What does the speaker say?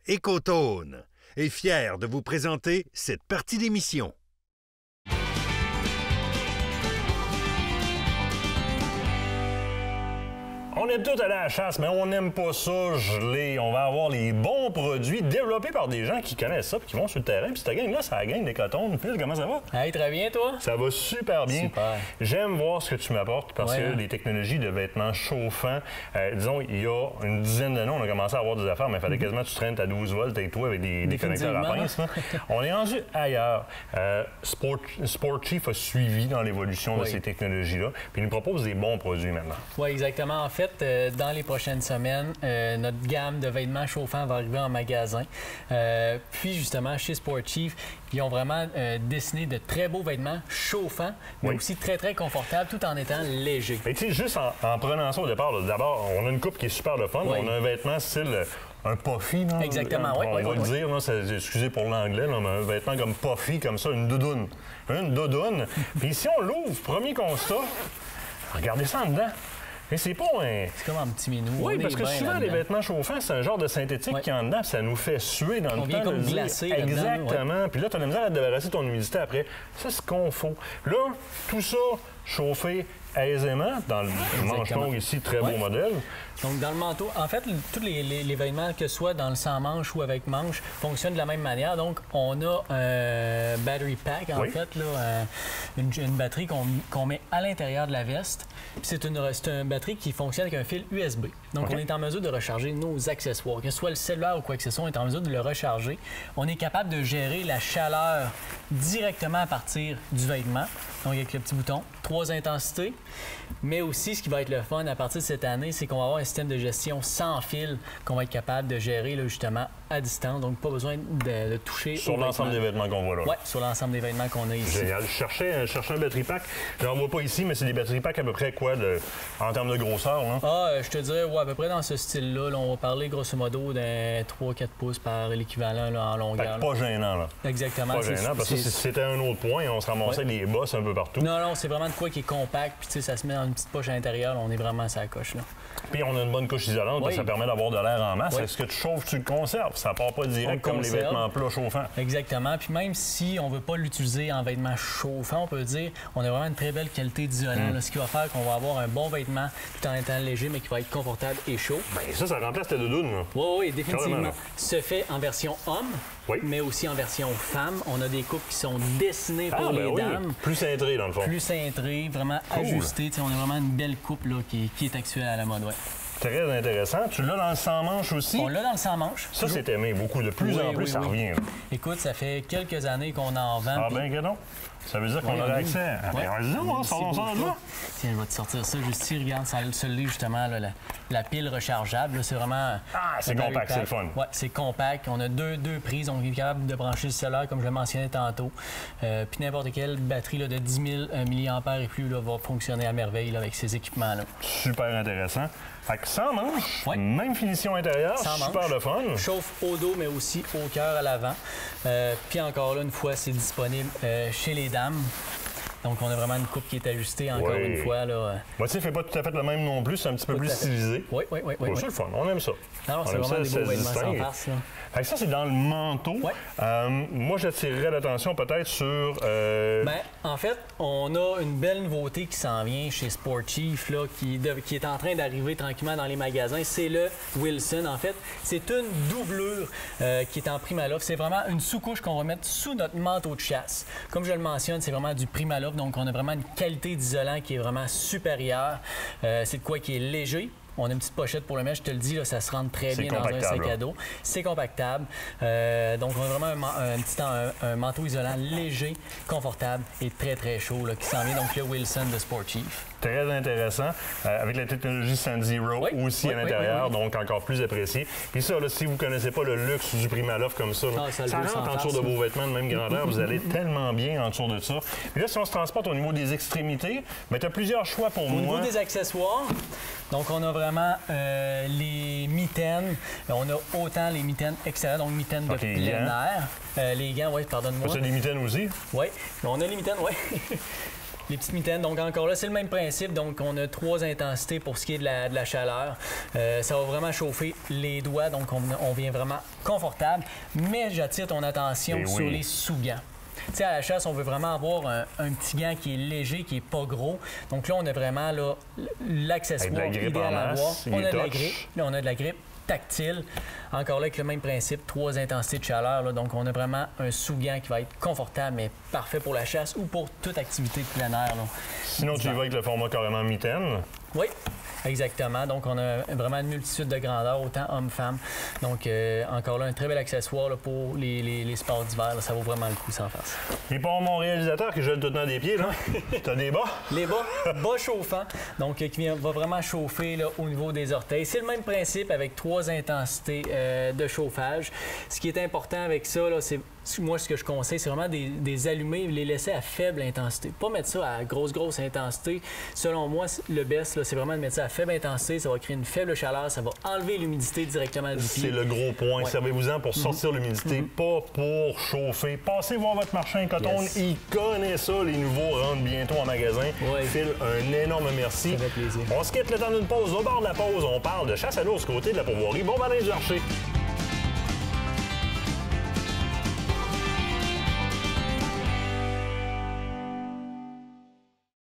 Écotone est fier de vous présenter cette partie d'émission. On aime tout aller à la chasse, mais on n'aime pas ça geler. On va avoir les bons produits développés par des gens qui connaissent ça, puis qui vont sur le terrain. Puis cette gang-là, c'est la gang d'Écotone. Phil, comment ça va? Hey, très bien, toi? Ça va super bien. Super. J'aime voir ce que tu m'apportes parce que hein? les technologies de vêtements chauffants, disons, il y a une dizaine d'années, on a commencé à avoir des affaires, mais il fallait quasiment que tu traînes à 12 volts avec toi avec des connecteurs à pince. On est rendu ailleurs. Sport Chief a suivi dans l'évolution de ces technologies-là, puis il nous propose des bons produits maintenant. Oui, exactement. En fait, dans les prochaines semaines, notre gamme de vêtements chauffants va arriver en magasin. Puis, justement, chez Sport Chief, ils ont vraiment dessiné de très beaux vêtements chauffants, mais aussi très, très confortables, tout en étant légers. Et tu sais, juste en prenant ça au départ, d'abord, on a une coupe qui est super le fun. On a un vêtement style un puffy, là. Exactement, oui. On va le dire, là, excusez pour l'anglais, mais un vêtement comme puffy, comme ça, une doudoune. Une doudoune. Puis si on l'ouvre, premier constat, regardez ça en dedans. Mais c'est pas un... C'est comme un petit minou. Oui, parce que souvent, les vêtements chauffants, c'est un genre de synthétique qui est en dedans, puis ça nous fait suer dans le temps. On vient comme glacé. Exactement. Puis là, tu as la misère à te débarrasser ton humidité après. Ça, c'est ce qu'on faut. Là, tout ça chauffé aisément dans le manche longue ici, très beau modèle. Donc, dans le manteau, en fait, tous les vêtements, que ce soit dans le sans-manche ou avec manche, fonctionnent de la même manière. Donc, on a un battery pack, en fait, là, une batterie qu'on met à l'intérieur de la veste. Puis c'est une batterie qui fonctionne avec un fil USB. Donc, on est en mesure de recharger nos accessoires. Que ce soit le cellulaire ou quoi que ce soit, on est en mesure de le recharger. On est capable de gérer la chaleur directement à partir du vêtement. Donc, avec le petit bouton, 3 intensités. Mais aussi, ce qui va être le fun à partir de cette année, c'est qu'on va avoir un système de gestion sans fil qu'on va être capable de gérer là, justement à distance. Donc, pas besoin de toucher sur l'ensemble des vêtements qu'on voit là. Oui, sur l'ensemble des vêtements qu'on a ici. Génial. Je cherchais un battery pack. Je n'en vois pas ici, mais c'est des battery packs à peu près quoi en termes de grosseur? Là? Je te dirais, à peu près dans ce style-là. Là, on va parler grosso modo d'un 3-4 pouces par l'équivalent en longueur. Pas gênant, là. Exactement. Pas gênant, parce que c'était un autre point. On se ramassait avec des bosses un peu partout. Non, c'est vraiment de quoi qui est compact. Puis, tu sais, ça se met dans une petite poche à l'intérieur. On est vraiment à sa coche, là. Puis, on a une bonne couche isolante. Ça permet d'avoir de l'air en masse. Est-ce que tu chauffes, tu le conserves? Ça part pas direct comme les vêtements plats chauffants. Exactement. Puis, même si on veut pas l'utiliser en vêtements chauffants, on peut dire on a vraiment une très belle qualité d'isolant. Ce qui va faire qu'on va avoir un bon vêtement tout en étant léger, mais qui va être confortable et chaud. Bien, ça remplace ta doudoune, là. Oui, définitivement. Se fait en version homme, mais aussi en version femme. On a des coupes qui sont dessinées pour les dames. Plus cintrées, dans le fond. Plus cintrées, vraiment ajustées. On a vraiment une belle coupe là, qui est actuelle à la mode, Très intéressant. Tu l'as dans le sans-manche aussi? On l'a dans le sans-manche. Ça, c'est aimé beaucoup. De plus en plus, ça revient. Là. Écoute, ça fait quelques années qu'on en vend. Ah ben, que non. Ça veut dire qu'on a accès. Vas-y, sortons ça de là. Tiens, je vais te sortir ça juste ici. Regarde, celui-là, justement, là, la pile rechargeable. C'est vraiment... Ah, c'est compact, c'est le fun. Oui, c'est compact. On a deux prises. On est capable de brancher le cellulaire, comme je le mentionnais tantôt. Puis n'importe quelle batterie là, de 10 000 mAh et plus là, va fonctionner à merveille là, avec ces équipements-là. Super intéressant. Fait que sans manche, même finition intérieure, super le fun. Chauffe au dos, mais aussi au cœur à l'avant. Puis encore là, une fois, c'est disponible chez les dames. Donc, on a vraiment une coupe qui est ajustée, encore une fois. Là. Moi, tu sais, fait pas tout à fait le même non plus. C'est un petit peu plus stylisé. Oui. C'est le fun. On aime ça. Alors, c'est vraiment des beaux vêtements sans farce. Fait que ça, c'est dans le manteau. Moi, j'attirerais l'attention peut-être sur... Bien, en fait, on a une belle nouveauté qui s'en vient chez Sport Chief, là, qui est en train d'arriver tranquillement dans les magasins. C'est le Wilson. En fait, c'est une doublure qui est en Primaloft. C'est vraiment une sous-couche qu'on va mettre sous notre manteau de chasse. Comme je le mentionne, c'est vraiment du Primaloft. Donc, on a vraiment une qualité d'isolant qui est vraiment supérieure. C'est de quoi qui est léger. On a une petite pochette pour le mettre, je te le dis, là, ça se rentre très bien dans un sac à dos. C'est compactable. Donc, on a vraiment un manteau isolant léger, confortable et très, très chaud là, qui s'en vient. Donc, le Wilson de Sport Chief. Très intéressant, avec la technologie Sand Zero aussi à l'intérieur, donc encore plus apprécié. Puis ça, là, si vous ne connaissez pas le luxe du Primaloft comme ça, ça rentre en dessous de vos vêtements de même grandeur, vous allez tellement bien en dessous de ça. Puis là, si on se transporte au niveau des extrémités, tu as plusieurs choix pour moi. Au niveau des accessoires, donc on a vraiment les mitaines. On a autant les mitaines extérieures, donc mitaines de plein air. Les gants, pardonne-moi. C'est des mitaines aussi? Oui, on a les mitaines, Les petites mitaines, donc encore là, c'est le même principe. Donc, on a 3 intensités pour ce qui est de la chaleur. Ça va vraiment chauffer les doigts, donc on vient vraiment confortable. Mais j'attire ton attention sur les sous-gants. Tu sais, à la chasse, on veut vraiment avoir un petit gant qui est léger, qui n'est pas gros. Donc là, on a vraiment l'accessoire idéal à avoir. On a de la grippe. Là, on a de la grippe tactile. Encore là, avec le même principe, 3 intensités de chaleur. Là. Donc, on a vraiment un sous-gant qui va être confortable, mais parfait pour la chasse ou pour toute activité de plein air. Là. Sinon, tu y vas avec le format carrément mitaine. Oui, exactement. Donc, on a vraiment une multitude de grandeurs, autant hommes-femmes. Donc, encore là, un très bel accessoire là, pour les sports d'hiver. Ça vaut vraiment le coup, sans face. Et pour mon réalisateur qui gèle tout le temps des pieds, là, t'as des bas? Les bas chauffants, donc qui va vraiment chauffer là, au niveau des orteils. C'est le même principe avec 3 intensités de chauffage. Ce qui est important avec ça, c'est moi, ce que je conseille, c'est vraiment des allumés, les laisser à faible intensité. Pas mettre ça à grosse intensité. Selon moi, le best, c'est vraiment de mettre ça à faible intensité. Ça va créer une faible chaleur, ça va enlever l'humidité directement du pied. C'est le gros point. Ouais. Servez-vous-en pour sortir l'humidité, pas pour chauffer. Passez voir votre marchand Coton. Il connaît ça. Les nouveaux rentrent bientôt en magasin. Phil, un énorme merci. Ça fait plaisir. On se quitte le temps d'une pause. Au bord de la pause, on parle de chasse à l'ours côté de la Pourvoirie. Bon balai du Archer.